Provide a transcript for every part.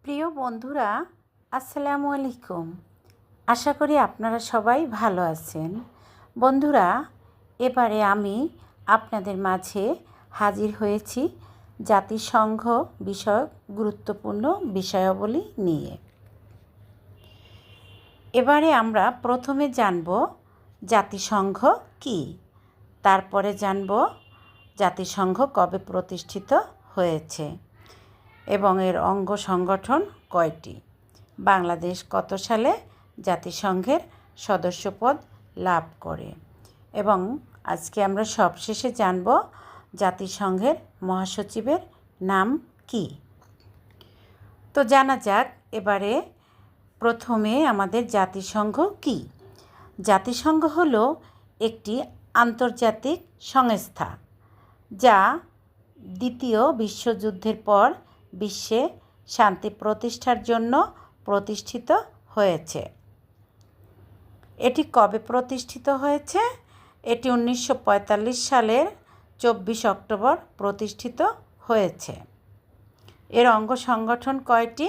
প্রিয় বন্ধুরা, আসসালামু আলাইকুম। আশা করি আপনারা সবাই ভালো আছেন। বন্ধুরা, এবারে আমি আপনাদের মাঝে হাজির হয়েছি জাতিসংঘ বিষয়ক গুরুত্বপূর্ণ বিষয়াবলী নিয়ে। এবারে আমরা প্রথমে জানব জাতিসংঘ কী, তারপরে জানব জাতিসংঘ কবে প্রতিষ্ঠিত হয়েছে এবং এর অঙ্গ সংগঠন কয়টি, বাংলাদেশ কত সালে জাতিসংঘের সদস্যপদ লাভ করে এবং আজকে আমরা সবশেষে জানব জাতিসংঘের মহাসচিবের নাম কি। তো জানা যাক এবারে প্রথমে আমাদের জাতিসংঘ কি। জাতিসংঘ হলো একটি আন্তর্জাতিক সংস্থা যা দ্বিতীয় বিশ্বযুদ্ধের পর বিশ্বে শান্তি প্রতিষ্ঠার জন্য প্রতিষ্ঠিত হয়েছে। এটি কবে প্রতিষ্ঠিত হয়েছে? এটি 1945 সালের 24 অক্টোবর প্রতিষ্ঠিত হয়েছে। এর অঙ্গ সংগঠন কয়টি?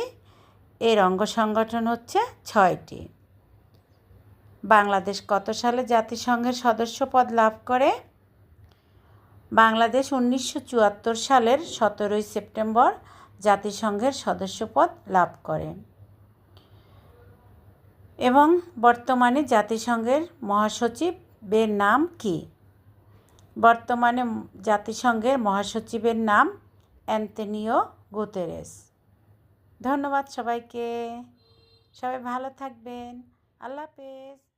এর অঙ্গ সংগঠন হচ্ছে 6টি। বাংলাদেশ কত সালে জাতিসংঘের সদস্যপদ লাভ করে? বাংলাদেশ 1974 সালের 17 সেপ্টেম্বর জাতিসংঘের সদস্যপদ লাভ করে এবং বর্তমানে জাতিসংঘের মহাসচিবের নাম কি? বর্তমানে জাতিসংঘের মহাসচিবের নাম অ্যান্তোনিও গুতেরেস। ধন্যবাদ সবাইকে। সবাই ভালো থাকবেন। আল্লাহ হাফেজ।